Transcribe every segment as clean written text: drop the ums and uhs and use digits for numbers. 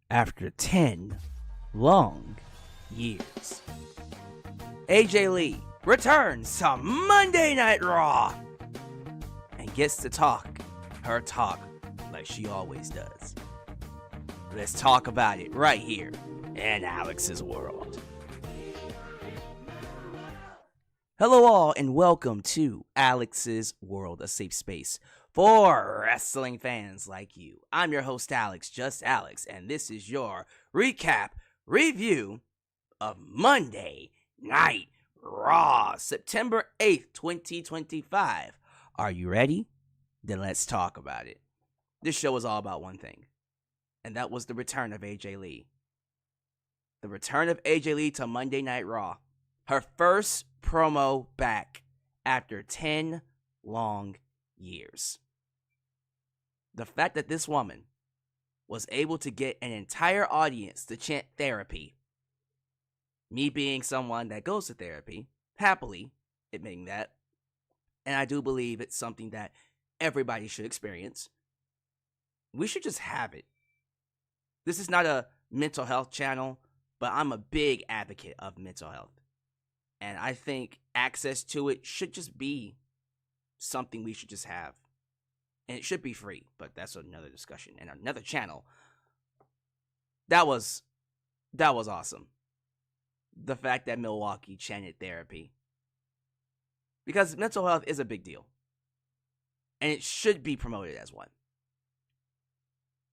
after 10 long years. AJ Lee returns to Monday Night Raw and gets to talk her talk like she always does. Let's talk about it right here in Alyx's World. Hello all and welcome to Alyx's World, a safe space for wrestling fans like you. I'm your host Alyx, just Alyx, and this is your recap review of Monday Night Raw, September 8th, 2025. Are you ready? Then let's talk about it. This show is all about one thing, and that was the return of AJ Lee. The return of AJ Lee to Monday Night Raw. Her first promo back after 10 long years. The fact that this woman was able to get an entire audience to chant therapy, me being someone that goes to therapy, happily admitting that, and I do believe it's something that everybody should experience. We should just have it. This is not a mental health channel, but I'm a big advocate of mental health. And I think access to it should just be something we should just have. And it should be free, but that's another discussion and another channel. That was awesome. The fact that Milwaukee chanted therapy. Because mental health is a big deal. And it should be promoted as one.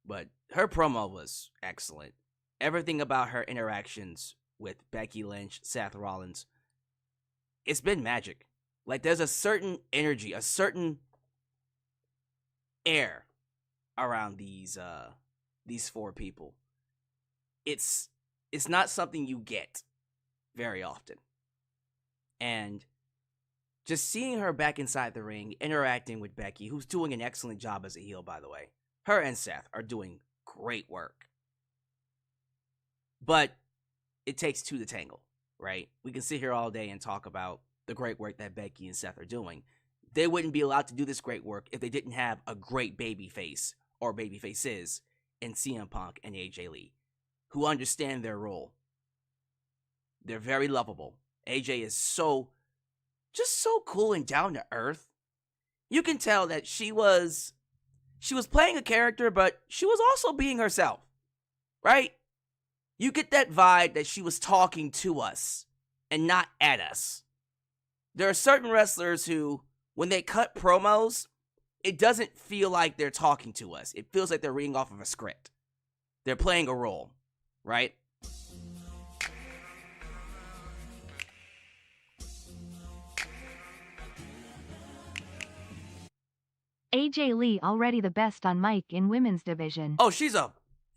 But her promo was excellent. Everything about her interactions with Becky Lynch, Seth Rollins, it's been magic. Like, there's a certain energy, a certain air around these four people. It's not something you get very often. And just seeing her back inside the ring, interacting with Becky, who's doing an excellent job as a heel, by the way. Her and Seth are doing great work. But it takes two to tangle, right? We can sit here all day and talk about the great work that Becky and Seth are doing. They wouldn't be allowed to do this great work if they didn't have a great babyface or babyfaces in CM Punk and AJ Lee, who understand their role. They're very lovable. AJ is so cool and down to earth. You can tell that she was playing a character, but she was also being herself, right? You get that vibe that she was talking to us and not at us. There are certain wrestlers who, when they cut promos, it doesn't feel like they're talking to us. It feels like they're reading off of a script. They're playing a role, right? AJ Lee already the best on mic in women's division. Oh, she's a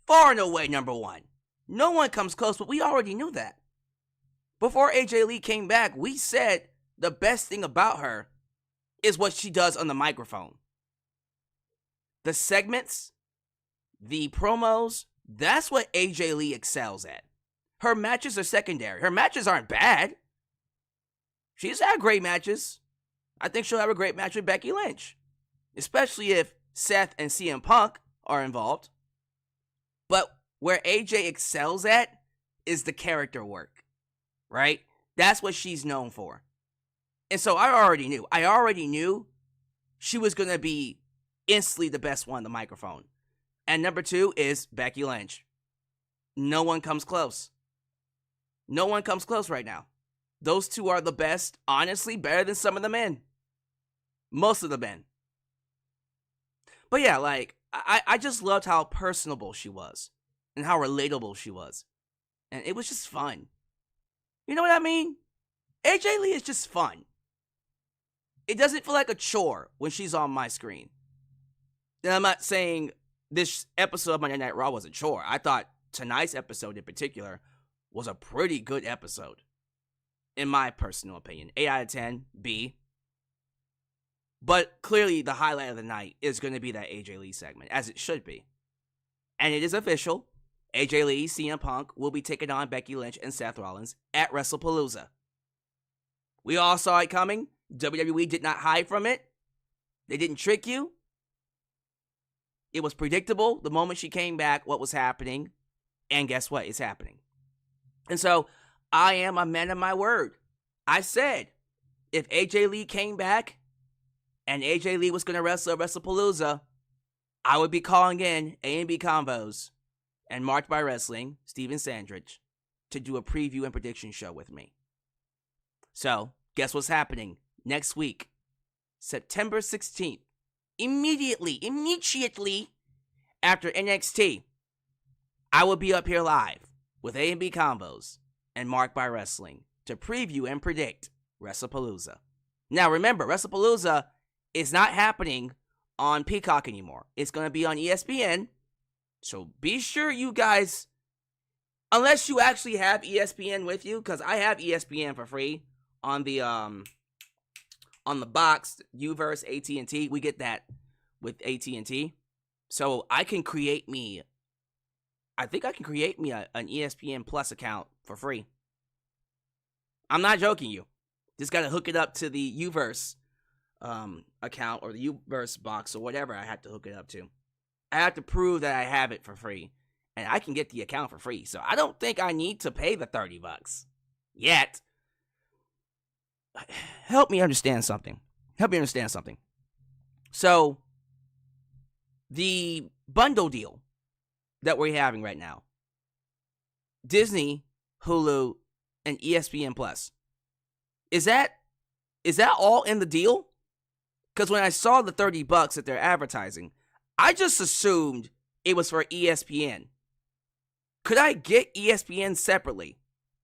far and away number one. No one comes close, but we already knew that. Before AJ Lee came back, we said the best thing about her is what she does on the microphone. The segments, the promos, that's what AJ Lee excels at. Her matches are secondary. Her matches aren't bad. She's had great matches. I think she'll have a great match with Becky Lynch, especially if Seth and CM Punk are involved. But where AJ excels at is the character work, right? That's what she's known for. And so I already knew she was going to be instantly the best one on the microphone. And number two is Becky Lynch. No one comes close. No one comes close right now. Those two are the best, honestly, better than some of the men. Most of the men. But yeah, like, I just loved how personable she was. And how relatable she was. And it was just fun. You know what I mean? AJ Lee is just fun. It doesn't feel like a chore when she's on my screen. And I'm not saying this episode of Monday Night Raw was a chore. I thought tonight's episode in particular was a pretty good episode. In my personal opinion. 8 out of 10, B. But clearly the highlight of the night is going to be that AJ Lee segment, as it should be. And it is official. AJ Lee, CM Punk will be taking on Becky Lynch and Seth Rollins at Wrestlepalooza. We all saw it coming. WWE did not hide from it. They didn't trick you. It was predictable the moment she came back, what was happening. And guess what? It's happening. And so I am a man of my word. I said, if AJ Lee came back and AJ Lee was going to wrestle at Wrestlepalooza, I would be calling in A&B Convos and Marked by Wrestling, Steven Sandridge, to do a preview and prediction show with me. So, guess what's happening next week? September 16th. Immediately after NXT, I will be up here live with A&B Convos and Marked by Wrestling to preview and predict Wrestlepalooza. Now remember, Wrestlepalooza is not happening on Peacock anymore. It's going to be on ESPN. So be sure you guys, unless you actually have ESPN with you, because I have ESPN for free on the box, Uverse, AT&T. We get that with AT&T. So I can create me, an ESPN Plus account for free. I'm not joking you. Just got to hook it up to the Uverse account or the Uverse box or whatever I have to hook it up to. I have to prove that I have it for free. And I can get the account for free. So I don't think I need to pay the $30 yet. Help me understand something. So, the bundle deal that we're having right now, Disney, Hulu, and ESPN Plus, is that all in the deal? Because when I saw the $30 that they're advertising, I just assumed it was for ESPN. Could I get ESPN separately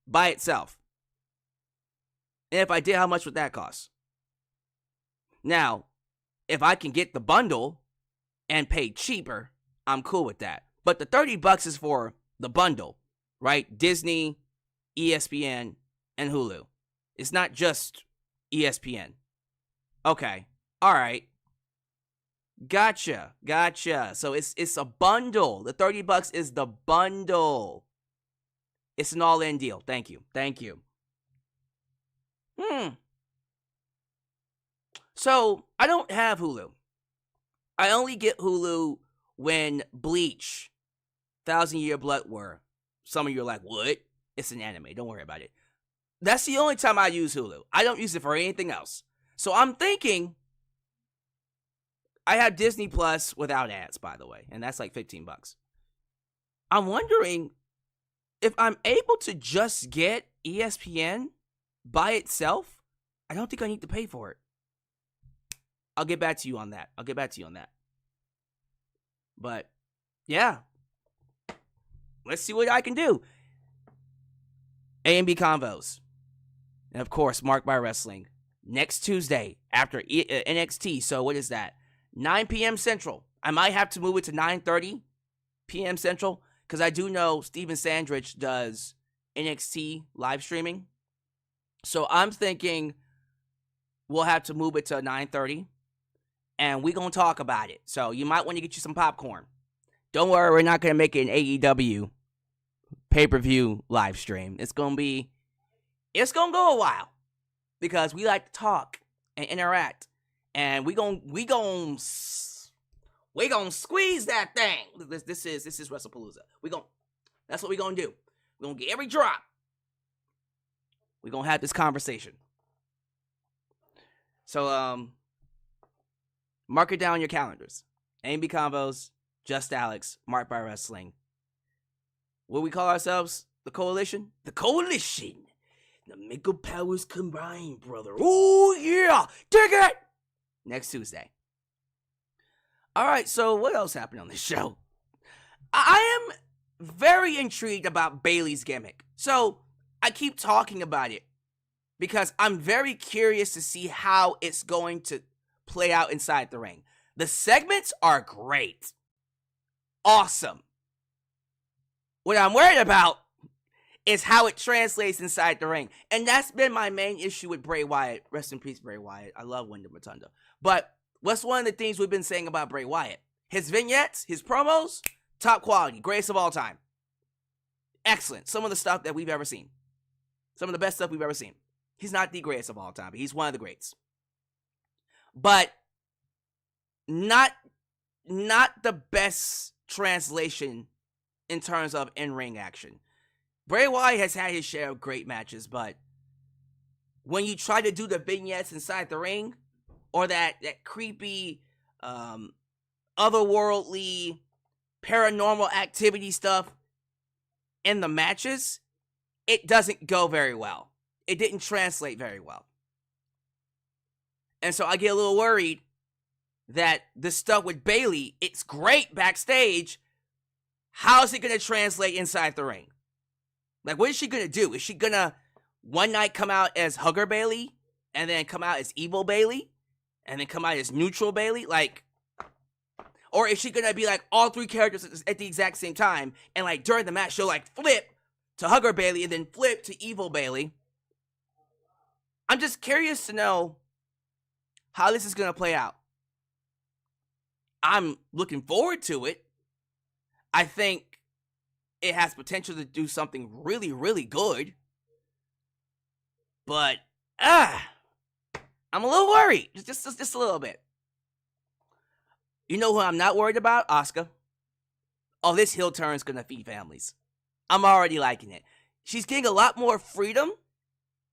by itself? And if I did, how much would that cost? Now, if I can get the bundle and pay cheaper, I'm cool with that. But the $30 is for the bundle, right? Disney, ESPN, and Hulu. It's not just ESPN. Okay. All right. Gotcha. So it's a bundle. The $30 is the bundle. It's an all-in deal. Thank you. So, I don't have Hulu. I only get Hulu when Bleach, 1,000 Year Blood War. Some of you are like, what? It's an anime. Don't worry about it. That's the only time I use Hulu. I don't use it for anything else. So, I'm thinking, I have Disney Plus without ads, by the way. And that's like $15. I'm wondering if I'm able to just get ESPN by itself. I don't think I need to pay for it. I'll get back to you on that. But, yeah. Let's see what I can do. A&B Convos. And, of course, Marked by Wrestling. Next Tuesday after NXT. So, what is that? 9 p.m. Central. I might have to move it to 9:30 p.m. Central. Because I do know Steven Sandridge does NXT live streaming. So, I'm thinking we'll have to move it to 9:30. And we're going to talk about it. So you might want to get you some popcorn. Don't worry, we're not going to make it an AEW pay-per-view live stream. It's going to go a while. Because we like to talk and interact. And we gonna squeeze that thing. This is Wrestlepalooza. That's what we're going to do. We're going to get every drop. We're going to have this conversation. So, mark it down on your calendars. A&B Convos, Just Alyx, Marked by Wrestling. What we call ourselves? The Coalition? The Coalition! The Mega Powers combined, brother. Oh, yeah! Dig it! Next Tuesday. Alright, so what else happened on this show? I am very intrigued about Bayley's gimmick. So, I keep talking about it. Because I'm very curious to see how it's going to play out inside the ring. The segments are great. Awesome. What I'm worried about is how it translates inside the ring. And that's been my main issue with Bray Wyatt. Rest in peace, Bray Wyatt. I love Wyndham Rotunda. But what's one of the things we've been saying about Bray Wyatt? His vignettes, his promos, top quality, greatest of all time. Excellent. Some of the stuff that we've ever seen. Some of the best stuff we've ever seen. He's not the greatest of all time, but he's one of the greats. But not the best translation in terms of in-ring action. Bray Wyatt has had his share of great matches, but when you try to do the vignettes inside the ring, or that creepy, otherworldly, paranormal activity stuff in the matches, it doesn't go very well. It didn't translate very well. And so I get a little worried that the stuff with Bayley, it's great backstage. How is it going to translate inside the ring? Like, what is she going to do? Is she going to one night come out as Hugger Bayley, and then come out as Evil Bayley, and then come out as Neutral Bayley? Like, or is she going to be like all three characters at the exact same time, and like during the match she'll like flip to Hugger Bayley and then flip to Evil Bayley? I'm just curious to know how this is going to play out. I'm looking forward to it. I think it has potential to do something really, really good. But, I'm a little worried. Just a little bit. You know who I'm not worried about? Asuka. Oh, this heel turn is going to feed families. I'm already liking it. She's getting a lot more freedom,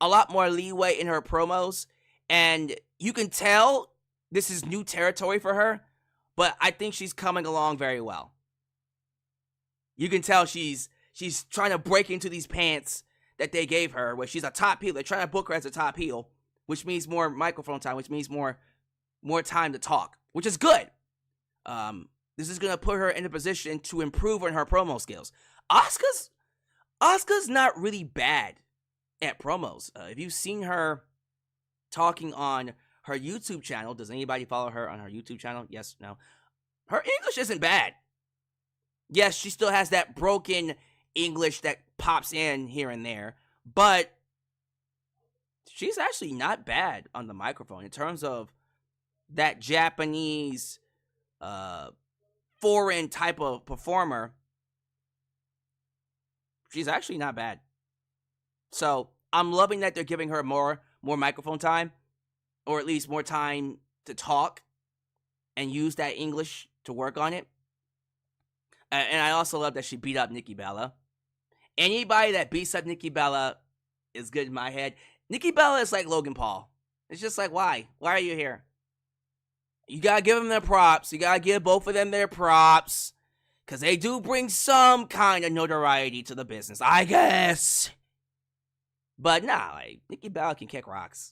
a lot more leeway in her promos, and you can tell this is new territory for her, but I think she's coming along very well. You can tell she's trying to break into these pants that they gave her, where she's a top heel. They're trying to book her as a top heel, which means more microphone time, which means more time to talk, which is good. This is going to put her in a position to improve on her promo skills. Asuka's not really bad at promos. If you've seen her talking on her YouTube channel, does anybody follow her on her YouTube channel? Yes, no. Her English isn't bad. Yes, she still has that broken English that pops in here and there, but she's actually not bad on the microphone in terms of that Japanese, foreign type of performer. She's actually not bad. So I'm loving that they're giving her more microphone time, or at least more time to talk and use that English to work on it. And I also love that she beat up Nikki Bella. Anybody that beats up Nikki Bella is good in my head. Nikki Bella is like Logan Paul. It's just like, why? Why are you here? You gotta give them their props. You gotta give both of them their props. Because they do bring some kind of notoriety to the business, I guess. But nah, like, Nikki Bella can kick rocks.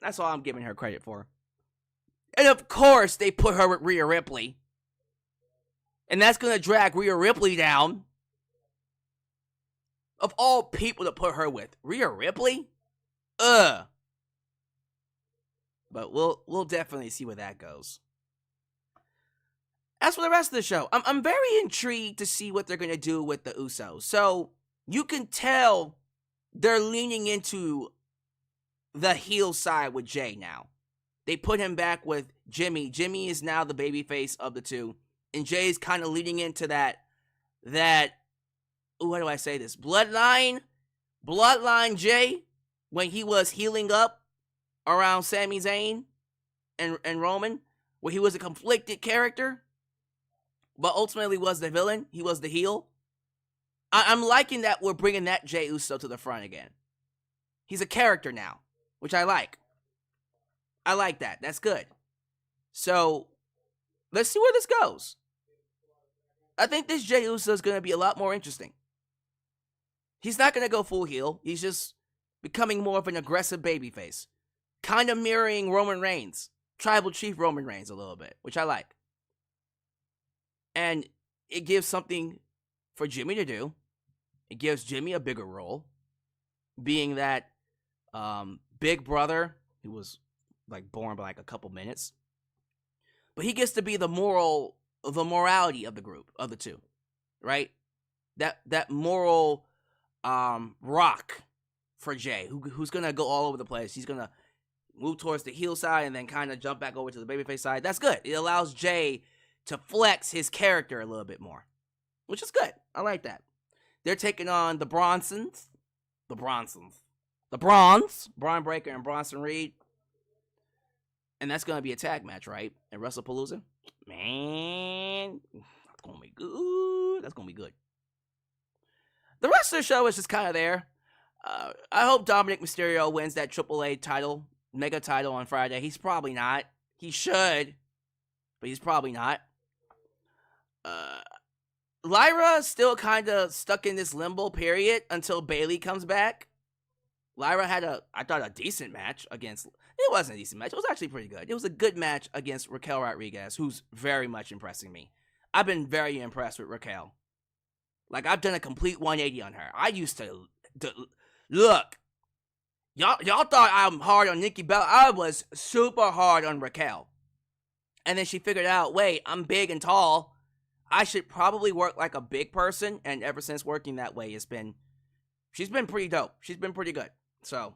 That's all I'm giving her credit for. And of course, they put her with Rhea Ripley. And that's going to drag Rhea Ripley down. Of all people to put her with, Rhea Ripley? But we'll definitely see where that goes. As for the rest of the show, I'm very intrigued to see what they're going to do with the Usos. So, you can tell they're leaning into the heel side with Jay now. They put him back with Jimmy. Jimmy is now the babyface of the two. And Jay's kind of leading into that, how do I say this? Bloodline Jay, when he was healing up around Sami Zayn and Roman, where he was a conflicted character, but ultimately was the villain. He was the heel. I'm liking that we're bringing that Jay Uso to the front again. He's a character now, which I like. I like that. That's good. So, let's see where this goes. I think this Jey Uso is going to be a lot more interesting. He's not going to go full heel. He's just becoming more of an aggressive babyface. Kind of mirroring Roman Reigns. Tribal Chief Roman Reigns a little bit, which I like. And it gives something for Jimmy to do. It gives Jimmy a bigger role. Being that big brother who was like born by like a couple minutes. But he gets to be the morality of the group, of the two, right? That moral rock for Jay, who's gonna go all over the place. He's gonna move towards the heel side and then kind of jump back over to the babyface side. That's good. It allows Jay to flex his character a little bit more, which is good. I like that. They're taking on the Bronsons, Braun Breaker and Bronson Reed. And that's going to be a tag match, right? At Wrestlepalooza? Man, going to be good. That's going to be good. The rest of the show is just kind of there. I hope Dominic Mysterio wins that AAA title, mega title on Friday. He's probably not. He should, but he's probably not. Lyra still kind of stuck in this limbo period until Bayley comes back. Lyra had I thought, a decent match against... It wasn't a decent match. It was actually pretty good. It was a good match against Raquel Rodriguez, who's very much impressing me. I've been very impressed with Raquel. Like, I've done a complete 180 on her. I used to look, y'all thought I'm hard on Nikki Bella. I was super hard on Raquel. And then she figured out, wait, I'm big and tall. I should probably work like a big person. And ever since working that way, she's been pretty dope. She's been pretty good. So,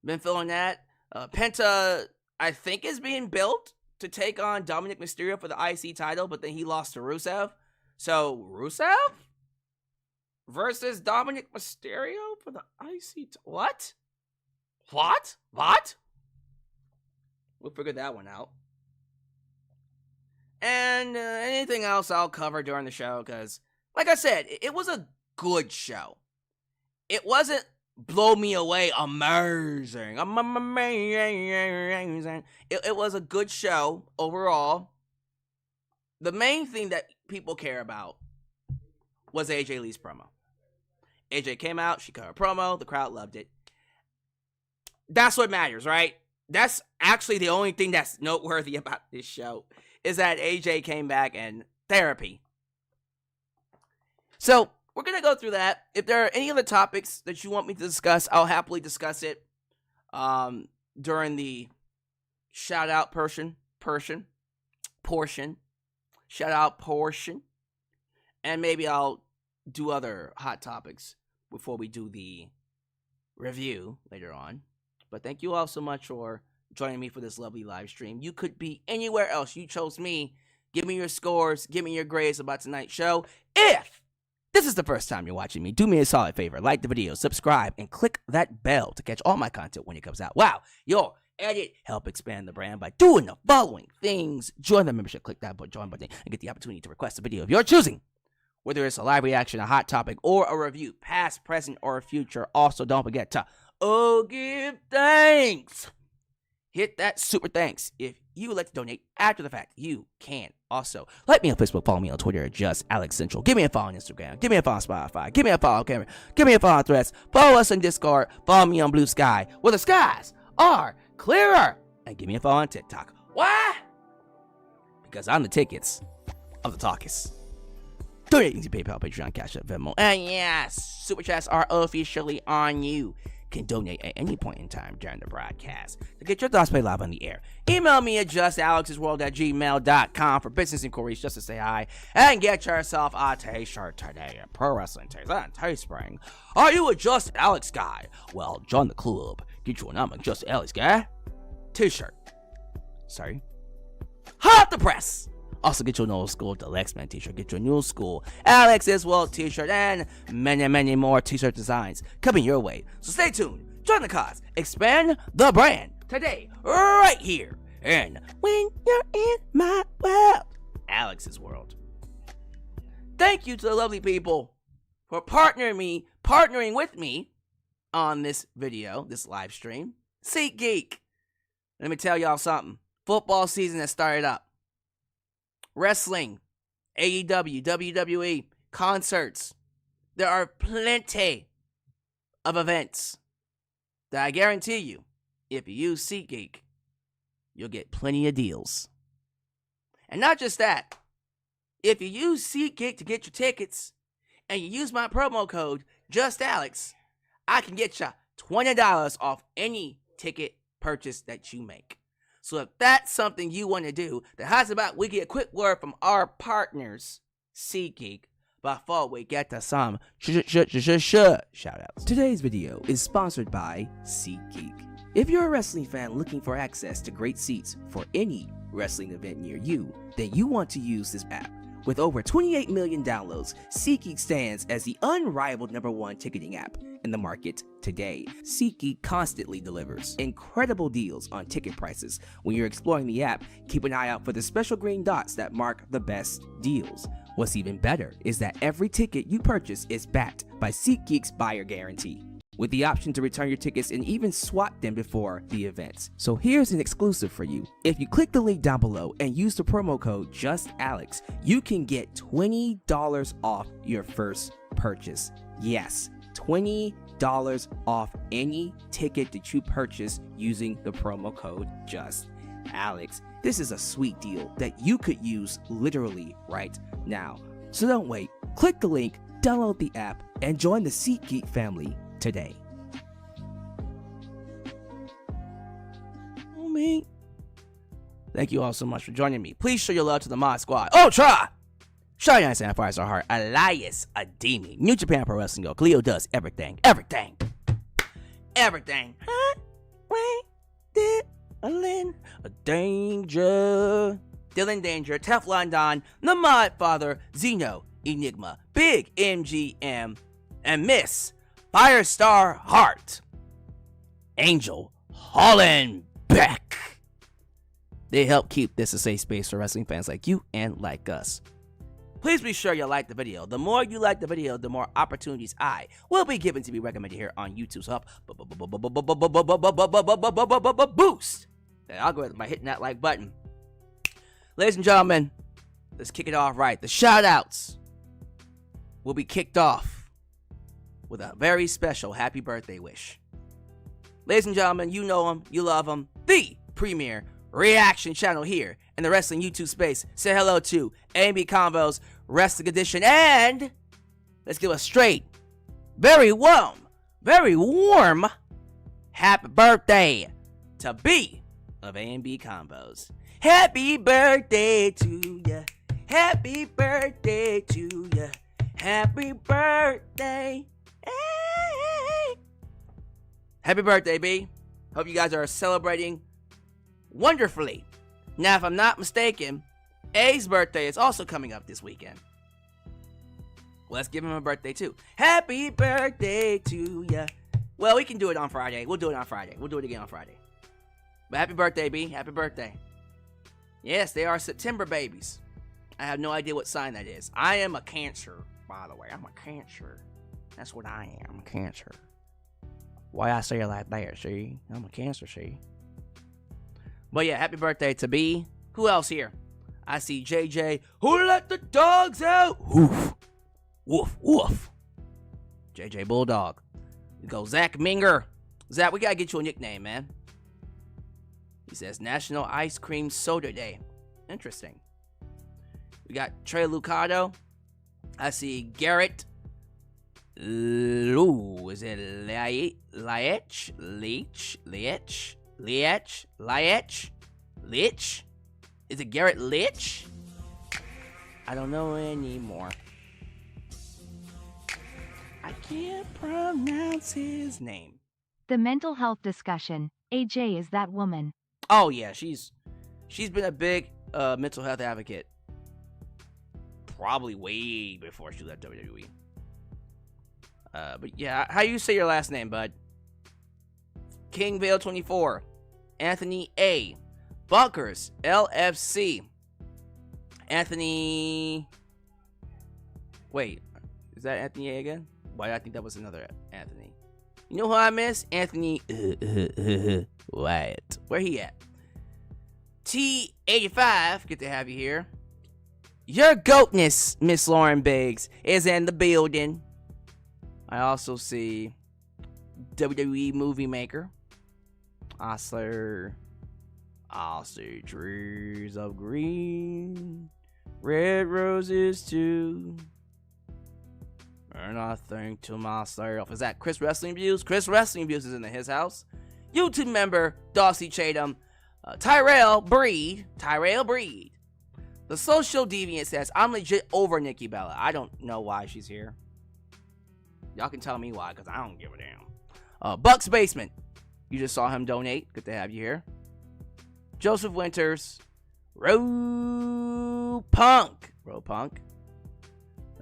been feeling that. Penta, I think, is being built to take on Dominic Mysterio for the IC title, but then he lost to Rusev. So, Rusev versus Dominic Mysterio for the IC What? We'll figure that one out. And anything else I'll cover during the show, because, like I said, it was a good show. It wasn't blow me away amazing. It was a good show overall. The main thing that people care about was AJ Lee's promo. AJ came out, she cut her promo, the crowd loved it. That's what matters, right? That's actually the only thing that's noteworthy about this show, is that AJ came back and therapy. So, we're going to go through that. If there are any other topics that you want me to discuss, I'll happily discuss it during the shout-out portion. Shout-out portion. And maybe I'll do other hot topics before we do the review later on. But thank you all so much for joining me for this lovely live stream. You could be anywhere else. You chose me. Give me your scores. Give me your grades about tonight's show. If this is the first time you're watching me, do me a solid favor. Like the video, subscribe, and click that bell to catch all my content when it comes out. Wow, your edit help expand the brand by doing the following things. Join the membership, click that join button, and get the opportunity to request a video of your choosing. Whether it's a live reaction, a hot topic, or a review, past, present, or future. Also, don't forget to give thanks. Hit that super thanks. If you would like to donate after the fact, you can also. Like me on Facebook, follow me on Twitter, just Alyx Central. Give me a follow on Instagram. Give me a follow on Spotify. Give me a follow on Camera. Give me a follow on Threads. Follow us on Discord. Follow me on Blue Sky, where the skies are clearer. And give me a follow on TikTok. Why? Because I'm the tickets of the talkies. Donate using PayPal, Patreon, Cash App, Venmo. And yes, Super Chats are officially on you. Can donate at any point in time during the broadcast to get your thoughts played live on the air. Email me at justalexsworld@gmail.com for business inquiries, just to say hi, and get yourself a t-shirt today. A pro wrestling taste and Teespring. Are you a Just Alex guy? Well, join the club. Get you an I'm a Just Alex guy t-shirt. Sorry. Hot the press. Also, get your old school Deluxe Man t-shirt, get your new school Alex's World t-shirt, and many, many more t-shirt designs coming your way. So stay tuned, join the cause, expand the brand today, right here, and when you're in my world, Alex's World. Thank you to the lovely people for partnering with me on this video, this live stream. SeatGeek. Let me tell y'all something. Football season has started up. Wrestling, AEW, WWE, concerts. There are plenty of events that I guarantee you, if you use SeatGeek, you'll get plenty of deals. And not just that, if you use SeatGeek to get your tickets, and you use my promo code, JustAlex, I can get you $20 off any ticket purchase that you make. So if that's something you want to do, then how's about we get a quick word from our partners, SeatGeek, before we get to some shout-outs. Today's video is sponsored by SeatGeek. If you're a wrestling fan looking for access to great seats for any wrestling event near you, then you want to use this app. With over 28 million downloads, SeatGeek stands as the unrivaled #1 ticketing app in the market today. SeatGeek constantly delivers incredible deals on ticket prices. When you're exploring the app, keep an eye out for the special green dots that mark the best deals. What's even better is that every ticket you purchase is backed by SeatGeek's buyer guarantee, with the option to return your tickets and even swap them before the events. So here's an exclusive for you. If you click the link down below and use the promo code JUSTALEX, you can get $20 off your first purchase. Yes, $20 off any ticket that you purchase using the promo code JUSTALEX. This is a sweet deal that you could use literally right now. So don't wait. Click the link, download the app, and join the SeatGeek family today. Oh, me. Thank you all so much for joining me. Please show your love to the Mod Squad. Ultra! Shout out to Fires Our Heart, Elias Ademi, New Japan Pro Wrestling Go. Cleo does everything. Everything. Everything. Huh? Wait. Did Lynn a danger? Dylan Danger, Teflon Don, the Mod Father, Zeno, Enigma, Big MGM, and Miss Firestar Heart, Angel Hollenbeck. They help keep this a safe space for wrestling fans like you and like us. Please be sure you like the video. The more you like the video, the more opportunities I will be given to be recommended here on YouTube's Hub. Boost the algorithm by hitting that like button. Ladies and gentlemen, let's kick it off right. The shout outs will be kicked off with a very special happy birthday wish. Ladies and gentlemen, you know him, you love him, the premier reaction channel here in the wrestling YouTube space. Say hello to A&B Convo's Wrestling Edition, and let's give a straight, very warm happy birthday to B of A&B Convos. Happy birthday to ya. Happy birthday to ya. Happy birthday. Hey. Happy birthday, B. Hope you guys are celebrating wonderfully. Now, if I'm not mistaken, A's birthday is also coming up this weekend. Well, let's give him a birthday too. Happy birthday to ya. Well, we can do it on Friday. We'll do it on Friday. We'll do it again on Friday. But happy birthday, B. Happy birthday. Yes, they are September babies. I have no idea what sign that is. I am a Cancer, by the way. I'm a Cancer. That's what I am. I'm a Cancer. Why I say it like that, see? I'm a Cancer, see? But yeah, happy birthday to B. Who else here? I see JJ. Who let the dogs out? Woof. Woof, woof. JJ Bulldog. We go Zach Minger. Zach, we gotta get you a nickname, man. He says National Ice Cream Soda Day. Interesting. We got Trey Lucado. I see Garrett. Ooh, is it Liech? Is it Garrett Litch? I don't know anymore. I can't pronounce his name. The mental health discussion. AJ is that woman. Oh yeah, she's been a big mental health advocate. Probably way before she left WWE. But yeah, how you say your last name, bud? Kingvale 24, Anthony A, Bunkers LFC, Anthony. Wait, is that Anthony A again? Why I think that was another Anthony. You know who I miss? Anthony Wyatt. Where he at? T85. Good to have you here. Your goatness, Miss Lauren Biggs, is in the building. I also see WWE Movie Maker. I see trees of green, red roses too. And I think to myself, is that Chris Wrestling Views? Chris Wrestling Views is in his house. YouTube member Darcy Chatham, Tyrell Breed. The Social Deviant says, I'm legit over Nikki Bella. I don't know why she's here. Y'all can tell me why, because I don't give a damn. Buck's Basement. You just saw him donate. Good to have you here. Joseph Winters. Roe Punk. Bro Punk.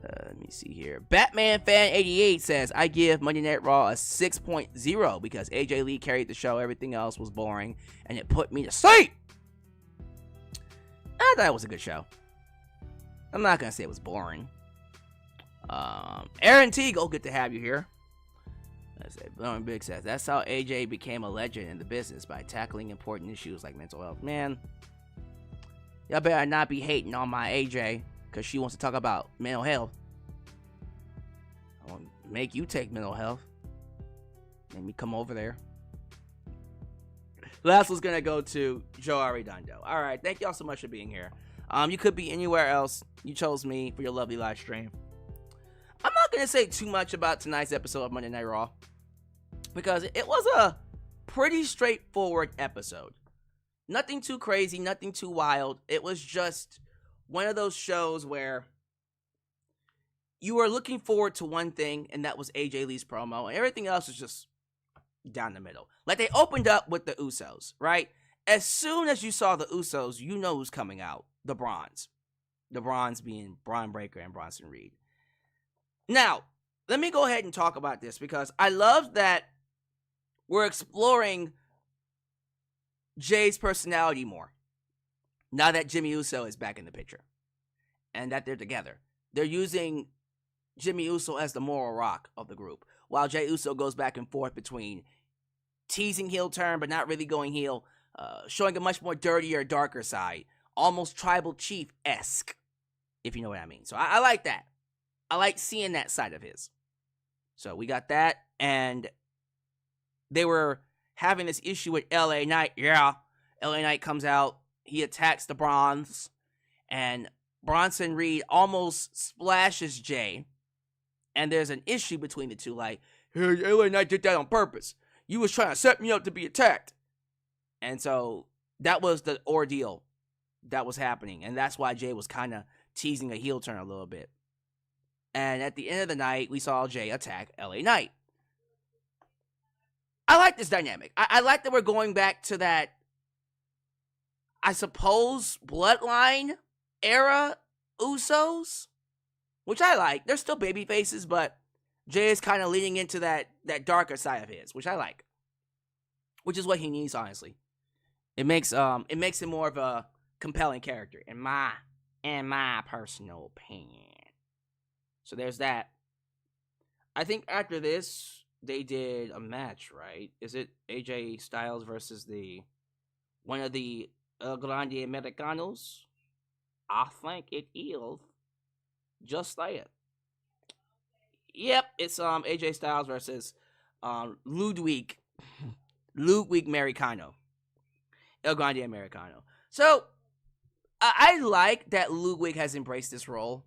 Let me see here. Batman Fan 88 says, I give Monday Night Raw a 6.0 because AJ Lee carried the show. Everything else was boring, and it put me to sleep. I thought it was a good show. I'm not going to say it was boring. Aaron Teagle, good to have you here. Let's say, Blowing Big says, that's how AJ became a legend in the business, by tackling important issues like mental health. Man, y'all better not be hating on my AJ because she wants to talk about mental health. I want to make you take mental health. Make me come over there. Last one's going to go to Joe Arredondo. All right, thank y'all so much for being here. You could be anywhere else. You chose me for your lovely live stream. I'm not going to say too much about tonight's episode of Monday Night Raw because it was a pretty straightforward episode. Nothing too crazy, nothing too wild. It was just one of those shows where you were looking forward to one thing, and that was AJ Lee's promo, and everything else was just down the middle. Like, they opened up with the Usos, right? As soon as you saw the Usos, you know who's coming out. The Bronze. The Bronze being Braun Breaker and Bronson Reed. Now, let me go ahead and talk about this because I love that we're exploring Jay's personality more now that Jimmy Uso is back in the picture and that they're together. They're using Jimmy Uso as the moral rock of the group, while Jay Uso goes back and forth between teasing heel turn but not really going heel, showing a much more dirtier, darker side, almost Tribal Chief-esque, if you know what I mean. So I like that. I like seeing that side of his. So we got that, and they were having this issue with LA Knight. Yeah, LA Knight comes out, he attacks the Bronze, and Bronson Reed almost splashes Jay, and there's an issue between the two, like, hey, LA Knight did that on purpose. You was trying to set me up to be attacked. And so that was the ordeal that was happening, and that's why Jay was kind of teasing a heel turn a little bit. And at the end of the night, we saw Jay attack LA Knight. I like this dynamic. I like that we're going back to that, I suppose, Bloodline era Usos, which I like. They're still baby faces, but Jay is kind of leaning into that darker side of his, which I like. Which is what he needs, honestly. It makes him more of a compelling character, in my personal opinion. So there's that. I think after this, they did a match, right? Is it AJ Styles versus one of the Grande Americanos? I think it is. Just like it. Yep, it's AJ Styles versus Ludwig Americano. El Grande Americano. So I like that Ludwig has embraced this role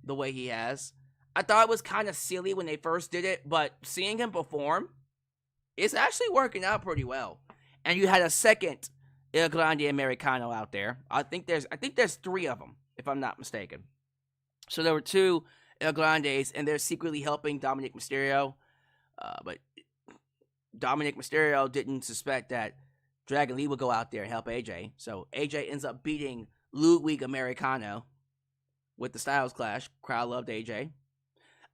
the way he has. I thought it was kind of silly when they first did it, but seeing him perform, it's actually working out pretty well. And you had a second El Grande Americano out there. I think there's 3 of them, if I'm not mistaken. So there were 2 El Grandes, and they're secretly helping Dominic Mysterio. But Dominic Mysterio didn't suspect that Dragon Lee would go out there and help AJ. So AJ ends up beating Ludwig Americano with the Styles Clash. Crowd loved AJ.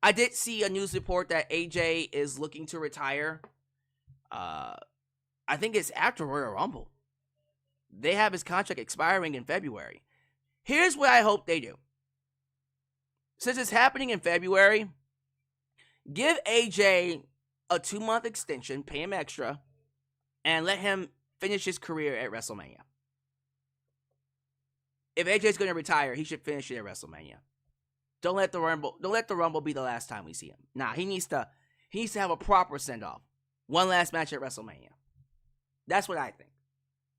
I did see a news report that AJ is looking to retire. I think it's after Royal Rumble. They have his contract expiring in February. Here's what I hope they do. Since it's happening in February, give AJ a 2-month extension, pay him extra, and let him finish his career at WrestleMania. If AJ's going to retire, he should finish it at WrestleMania. Don't let the Rumble be the last time we see him. Nah, he needs to have a proper send-off. One last match at WrestleMania. That's what I think,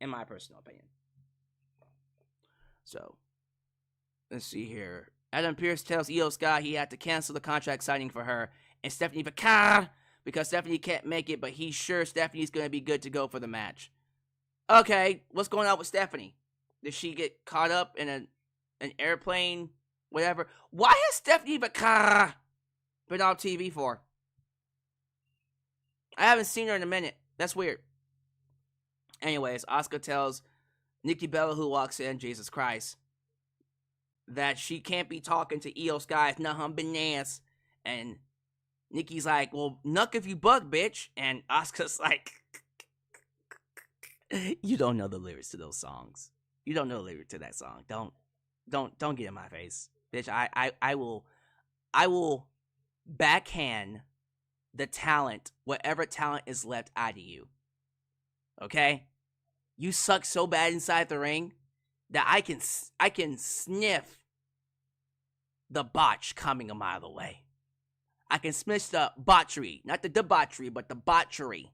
in my personal opinion. So, let's see here. Adam Pearce tells IYO SKY he had to cancel the contract signing for her and Stephanie Vaquer because Stephanie can't make it, but he's sure Stephanie's going to be good to go for the match. Okay, what's going on with Stephanie? Did she get caught up in an airplane, whatever? Why has Stephanie Vaquer been on TV for? I haven't seen her in a minute. That's weird. Anyways, Asuka tells Nikki Bella, who walks in, Jesus Christ. that she can't be talking to IYO SKY. It's not bananas. And Nikki's like, well, nuck if you buck, bitch. And Asuka's like, you don't know the lyrics to those songs. You don't know the lyrics to that song. Don't get in my face, bitch. I will backhand the talent, whatever talent is left out of you. Okay? You suck so bad inside the ring that I can sniff the botch coming a mile away. I can sniff the botchery, not the debauchery, but the botchery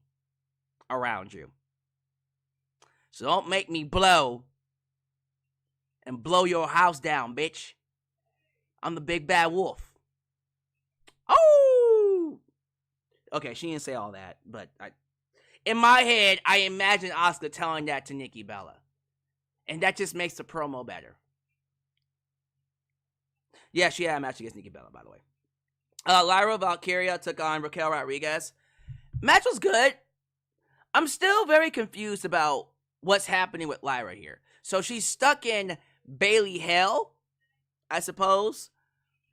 around you. So don't make me blow your house down, bitch. I'm the big bad wolf. Oh! Okay, she didn't say all that, but in my head, I imagine Asuka telling that to Nikki Bella. And that just makes the promo better. Yeah, she had a match against Nikki Bella, by the way. Lyra Valkyria took on Raquel Rodriguez. Match was good. I'm still very confused about what's happening with Lyra here. So she's stuck in Bayley hell, I suppose.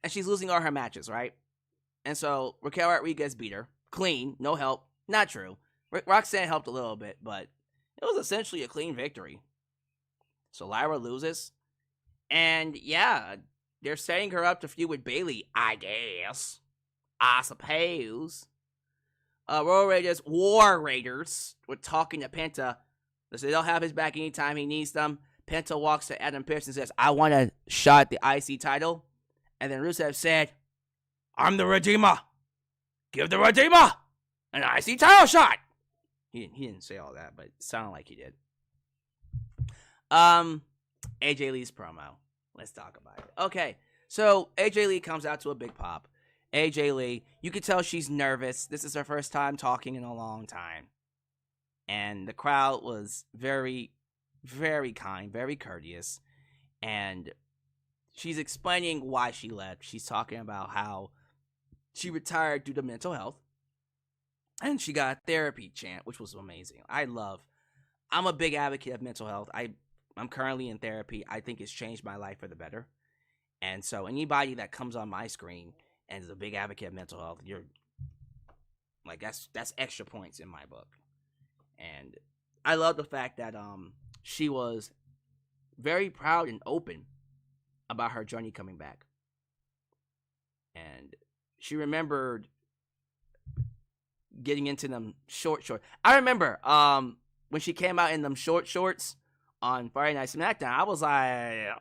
And she's losing all her matches, right? And so Raquel Rodriguez beat her. Clean, no help. Not true. Roxanne helped a little bit, but it was essentially a clean victory. So Lyra loses. And yeah, they're setting her up to feud with Bayley, I guess. I suppose. War Raiders were talking to Penta. They say they'll have his back anytime he needs them. Penta walks to Adam Pearce and says, I want a shot at the IC title. And then Rusev said, I'm the Redeemer. Give the Redeemer an IC title shot. He didn't say all that, but it sounded like he did. AJ Lee's promo. Let's talk about it. Okay, so AJ Lee comes out to a big pop. AJ Lee, you can tell she's nervous. This is her first time talking in a long time. And the crowd was very, very kind, very courteous. And she's explaining why she left. She's talking about how she retired due to mental health. And she got a therapy chant, which was amazing. I'm a big advocate of mental health. I'm currently in therapy. I think it's changed my life for the better. And so anybody that comes on my screen and is a big advocate of mental health, you're like, that's extra points in my book. And I love the fact that she was very proud and open about her journey coming back. And she remembered getting into them short. I remember when she came out in them short shorts on Friday Night SmackDown. I was like,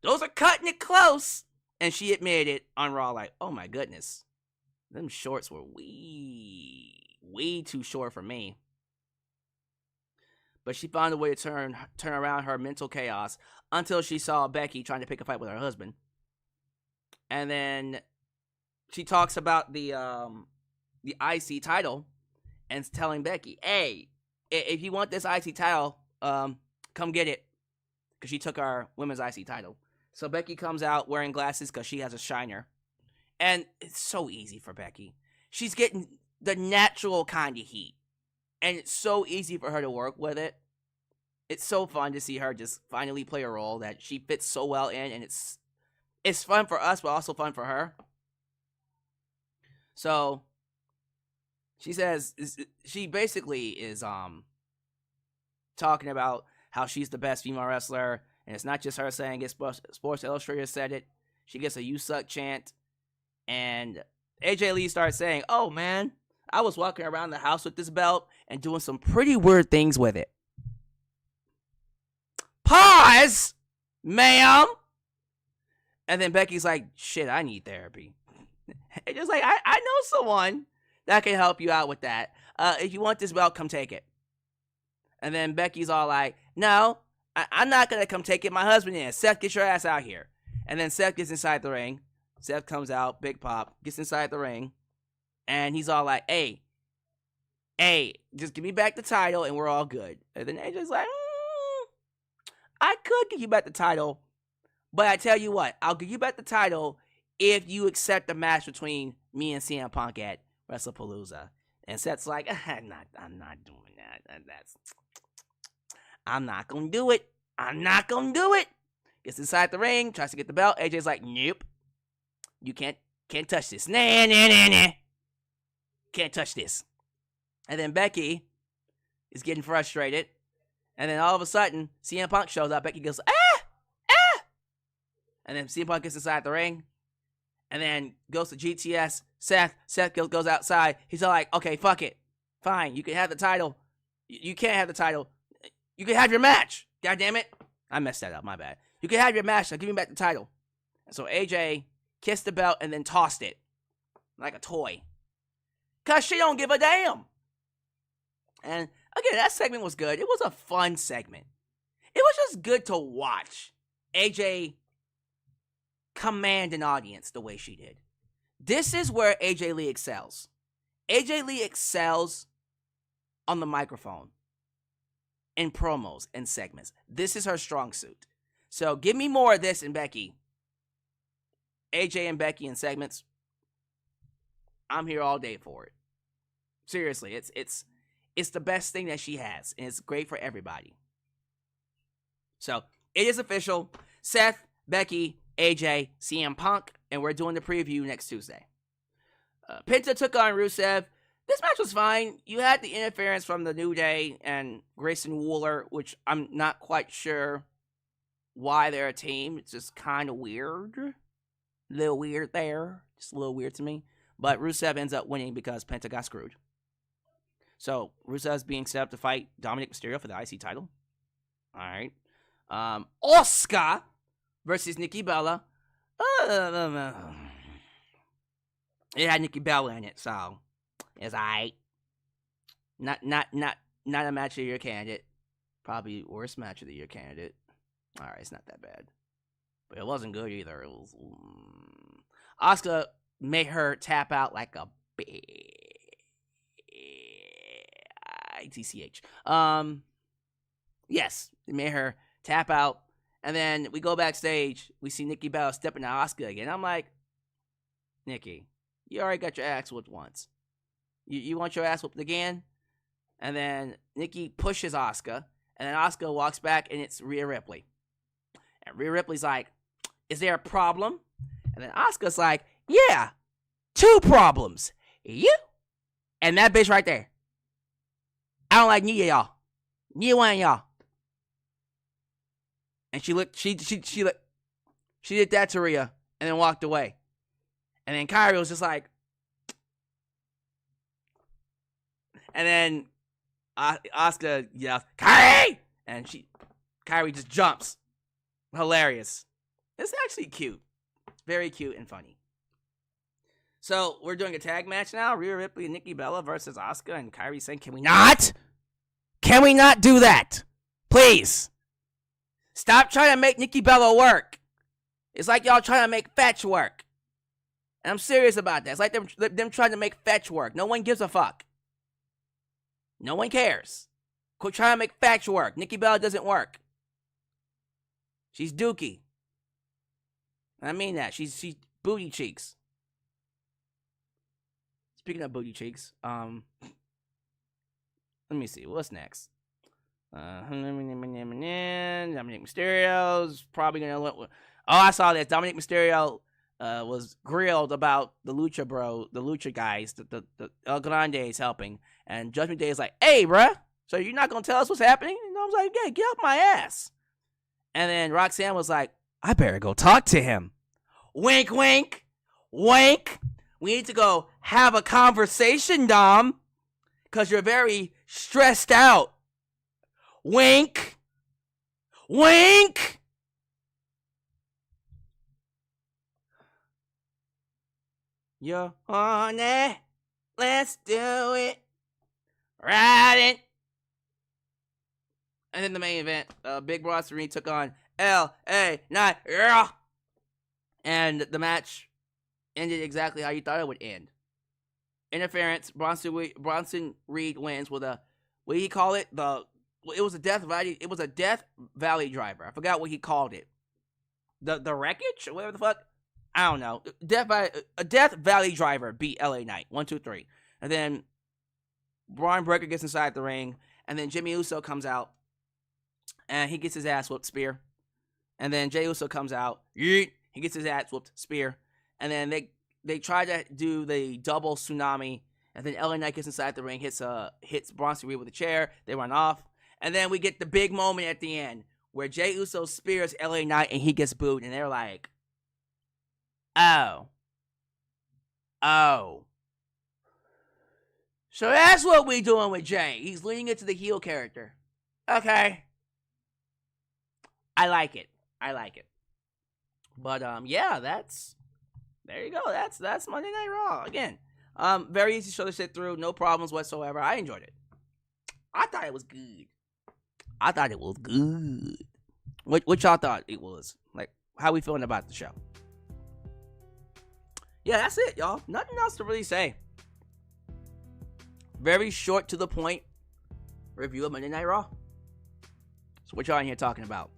those are cutting it close. And she admitted it on Raw, like, oh my goodness, them shorts were way too short for me. But she found a way to turn around her mental chaos until she saw Becky trying to pick a fight with her husband. And then she talks about the IC title and telling Becky, hey, if you want this IC title, come get it. Because she took our women's IC title. So Becky comes out wearing glasses because she has a shiner. And it's so easy for Becky. She's getting the natural kind of heat. And it's so easy for her to work with it. It's so fun to see her just finally play a role that she fits so well in. And it's fun for us, but also fun for her. So she says, she basically is talking about how she's the best female wrestler. And it's not just her saying it. Sports Illustrated said it. She gets a "You suck" chant. And AJ Lee starts saying, oh man, I was walking around the house with this belt and doing some pretty weird things with it. Pause, ma'am. And then Becky's like, shit, I need therapy. It's just like, I know someone that can help you out with that. If you want this belt, come take it. And then Becky's all like, no, I'm not going to come take it. My husband is. Seth, get your ass out here. And then Seth gets inside the ring. Seth comes out, big pop, gets inside the ring. And he's all like, hey, just give me back the title and we're all good. And then AJ's like, I could give you back the title. But I tell you what, I'll give you back the title if you accept the match between me and CM Punk at Wrestlepalooza. And Seth's like, I'm not doing that. I'm not gonna do it. I'm not gonna do it. gets inside the ring, tries to get the belt. AJ's like, nope. You can't touch this. Nah. Can't touch this. And then Becky is getting frustrated. And then all of a sudden, CM Punk shows up. Becky goes, ah! And then CM Punk gets inside the ring. And then goes to GTS. Seth goes outside. He's all like, okay, fuck it. Fine, you can have the title. You can't have the title. You can have your match. God damn it. I messed that up, my bad. You can have your match. I'll give you back the title. And so AJ kissed the belt and then tossed it. Like a toy. Because she don't give a damn. And again, that segment was good. It was a fun segment. It was just good to watch AJ command an audience the way she did. This is where AJ Lee excels. AJ Lee excels on the microphone, in promos and segments. This is her strong suit. So give me more of this and Becky. AJ and Becky in segments. I'm here all day for it. Seriously, it's the best thing that she has, and it's great for everybody. So it is official. Seth, Becky, AJ, CM Punk, and we're doing the preview next Tuesday. Penta took on Rusev. This match was fine. You had the interference from the New Day and Grayson Waller, which I'm not quite sure why they're a team. It's just kind of weird. A little weird there. Just a little weird to me. But Rusev ends up winning because Penta got screwed. So Rusev's being set up to fight Dominic Mysterio for the IC title. All right. Asuka versus Nikki Bella. It had Nikki Bella in it, so it's alright. Not a match of the year candidate. Probably worst match of the year candidate. Alright, it's not that bad. But it wasn't good either. It was Asuka made her tap out like a ITCH. Yes, it made her tap out. And then we go backstage. We see Nikki Bella stepping to Asuka again. I'm like, Nikki, you already got your ass whooped once. You want your ass whooped again? And then Nikki pushes Asuka. And then Asuka walks back, and it's Rhea Ripley. And Rhea Ripley's like, is there a problem? And then Asuka's like, yeah, 2 problems. You and that bitch right there. I don't like neither of y'all. Neither one of y'all. And she did that to Rhea and then walked away. And then Kyrie was just like, and then Asuka yells, Kyrie! And Kyrie just jumps. Hilarious. It's actually cute. Very cute and funny. So we're doing a tag match now. Rhea Ripley and Nikki Bella versus Asuka and Kyrie saying, can we not do that? Please. Stop trying to make Nikki Bella work. It's like y'all trying to make fetch work. And I'm serious about that. It's like them trying to make fetch work. No one gives a fuck. No one cares. Quit trying to make fetch work. Nikki Bella doesn't work. She's dookie. I mean that. She's booty cheeks. Speaking of booty cheeks, let me see. What's next? Dominic Mysterio's probably gonna look. Oh, I saw this. Dominic Mysterio was grilled about the Lucha guys, the El Grande's helping, and Judgment Day is like, "Hey, bruh, so you're not gonna tell us what's happening?" And I was like, "Yeah, get off my ass." And then Roxanne was like, "I better go talk to him." Wink, wink, wink. We need to go have a conversation, Dom, because you're very stressed out. Wink. Wink. You're on it. Let's do it. Ride it. And then the main event, Big Boss Serene took on L.A. Night Raw. And the match ended exactly how you thought it would end. Interference. Bronson Reed wins with a, what did he call it? It was a Death Valley driver. I forgot what he called it. The wreckage or whatever the fuck. I don't know. A Death Valley driver beat LA Knight. 1, 2, 3. And then Braun Breaker gets inside the ring. And then Jimmy Uso comes out. And he gets his ass whooped, spear. And then Jey Uso comes out. Yeet, he gets his ass whooped. Spear. And then they try to do the double tsunami. And then LA Knight gets inside the ring, hits Bronson Reed with a chair. They run off. And then we get the big moment at the end where Jey Uso spears LA Knight and he gets booed. And they're like, oh. So that's what we doing with Jey. He's leaning into the heel character. Okay. I like it. But yeah, there you go. That's Monday Night Raw. Again, very easy show to sit through, no problems whatsoever. I enjoyed it. I thought it was good. What y'all thought it was? Like, how we feeling about the show? Yeah, that's it, y'all. Nothing else to really say. Very short to the point review of Monday Night Raw. So what y'all in here talking about?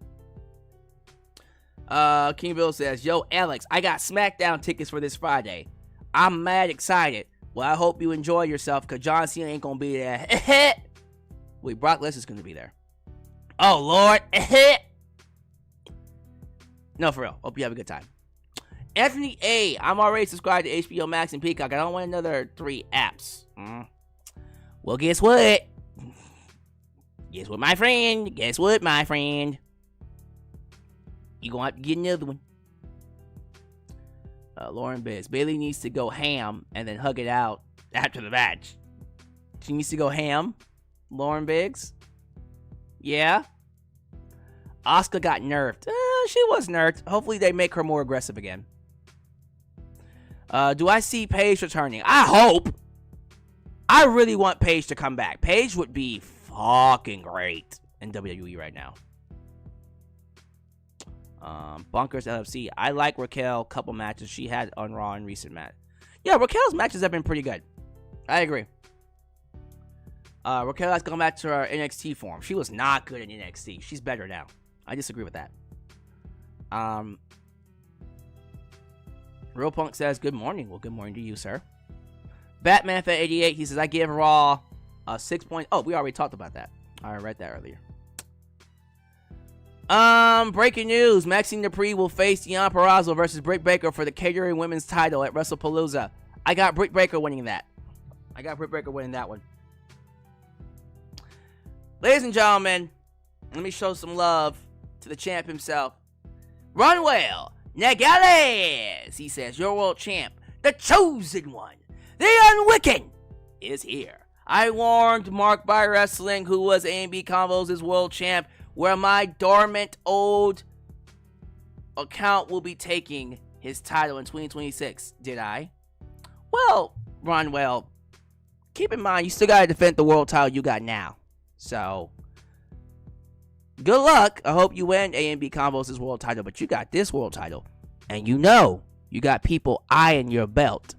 King Bill says, yo, Alyx, I got SmackDown tickets for this Friday. I'm mad excited. Well, I hope you enjoy yourself, because John Cena ain't gonna be there. Wait, Brock Lesnar's gonna be there. Oh, Lord. No, for real. Hope you have a good time. Anthony A, I'm already subscribed to HBO Max and Peacock. I don't want another 3 apps. Well, guess what? Guess what, my friend? You gonna have to get another one. Lauren Biz. Bayley needs to go ham and then hug it out after the match. She needs to go ham? Lauren Biggs? Yeah? Asuka got nerfed. She was nerfed. Hopefully they make her more aggressive again. Do I see Paige returning? I hope. I really want Paige to come back. Paige would be fucking great in WWE right now. Bunkers LFC. I like Raquel. Couple matches she had on Raw in recent match. Yeah, Raquel's matches have been pretty good. I agree. Raquel has gone back to her NXT form. She was not good in NXT. She's better now. I disagree with that. Real Punk says, good morning. Well, good morning to you, sir. Batman Fan 88, he says, I give Raw a 6 point. Oh, we already talked about that. I read that earlier. Breaking news. Maxine Dupree will face Deonna Purrazzo versus Britt Baker for the Catering Women's title at Wrestlepalooza. I got Britt Baker winning that. One. Ladies and gentlemen, let me show some love to the champ himself. Runwell Nagales. He says, your world champ, the chosen one, the Unwicked, is here. I warned Mark by Wrestling, who was A&B Combos' world champ, where my dormant old account will be taking his title in 2026. Did I? Well, Ronwell, keep in mind, you still got to defend the world title you got now. So, good luck. I hope you win A&B Combos' world title, but you got this world title. And you know, you got people eyeing your belt.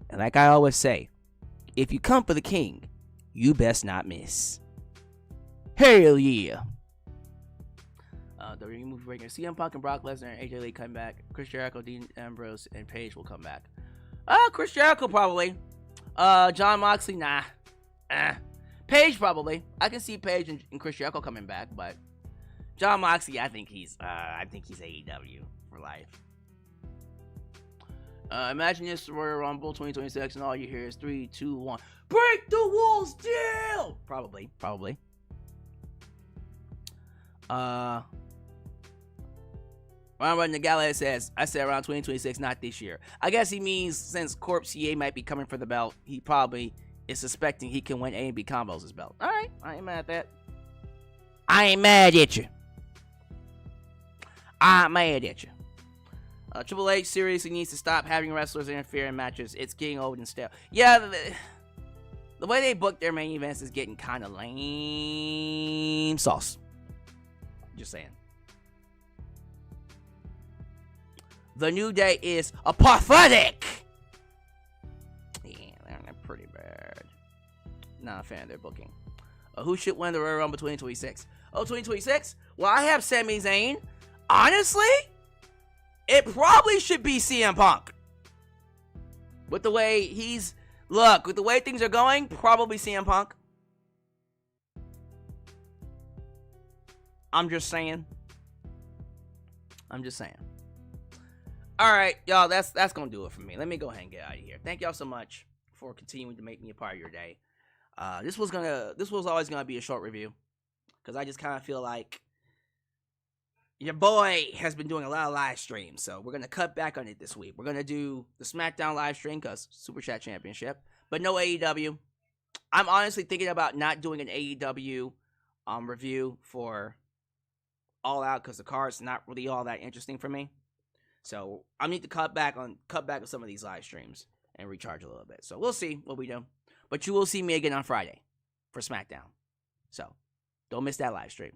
And like I always say, if you come for the king, you best not miss. Hell yeah. WWE movie breaker. CM Punk and Brock Lesnar and AJ Lee come back. Chris Jericho, Dean Ambrose, and Paige will come back. Chris Jericho probably. John Moxley, nah. Paige probably. I can see Paige and Chris Jericho coming back, but John Moxley, I think he's AEW for life. Imagine this Royal Rumble 2026, and all you hear is 3, 2, 1. Break the walls down. Probably. Ron Nagala says, I said around 2026, not this year. I guess he means since Corpse CA might be coming for the belt, he probably is suspecting he can win A&B Combos' belt. Alright, I ain't mad at that. I ain't mad at you. Triple H seriously needs to stop having wrestlers interfere in matches. It's getting old and stale. Yeah, the way they book their main events is getting kind of lame sauce. Just saying. The New Day is a pathetic. Yeah, they're pretty bad. Not a fan of their booking. Who should win the Royal Rumble 2026? Oh, 2026? Well, I have Sami Zayn. Honestly, it probably should be CM Punk. With the way with the way things are going, probably CM Punk. I'm just saying. I'm just saying. All right, y'all, that's gonna do it for me. Let me go ahead and get out of here. Thank y'all so much for continuing to make me a part of your day. This was always gonna be a short review because I just kind of feel like your boy has been doing a lot of live streams, so we're gonna cut back on it this week. We're gonna do the SmackDown live stream because Super Chat Championship, but no AEW. I'm honestly thinking about not doing an AEW review for All Out because the card's not really all that interesting for me. So I need to cut back on some of these live streams and recharge a little bit. So we'll see what we do. But you will see me again on Friday for SmackDown. So don't miss that live stream.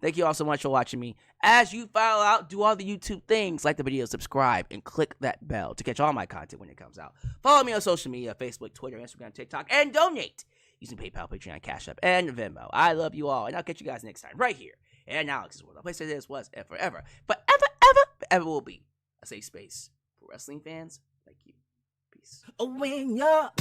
Thank you all so much for watching me. As you file out, do all the YouTube things. Like the video, subscribe, and click that bell to catch all my content when it comes out. Follow me on social media, Facebook, Twitter, Instagram, TikTok, and donate using PayPal, Patreon, Cash App, and Venmo. I love you all, and I'll catch you guys next time right here. And Alex's World. The place that is, was, and forever will be a safe space for wrestling fans like you. Peace. When you're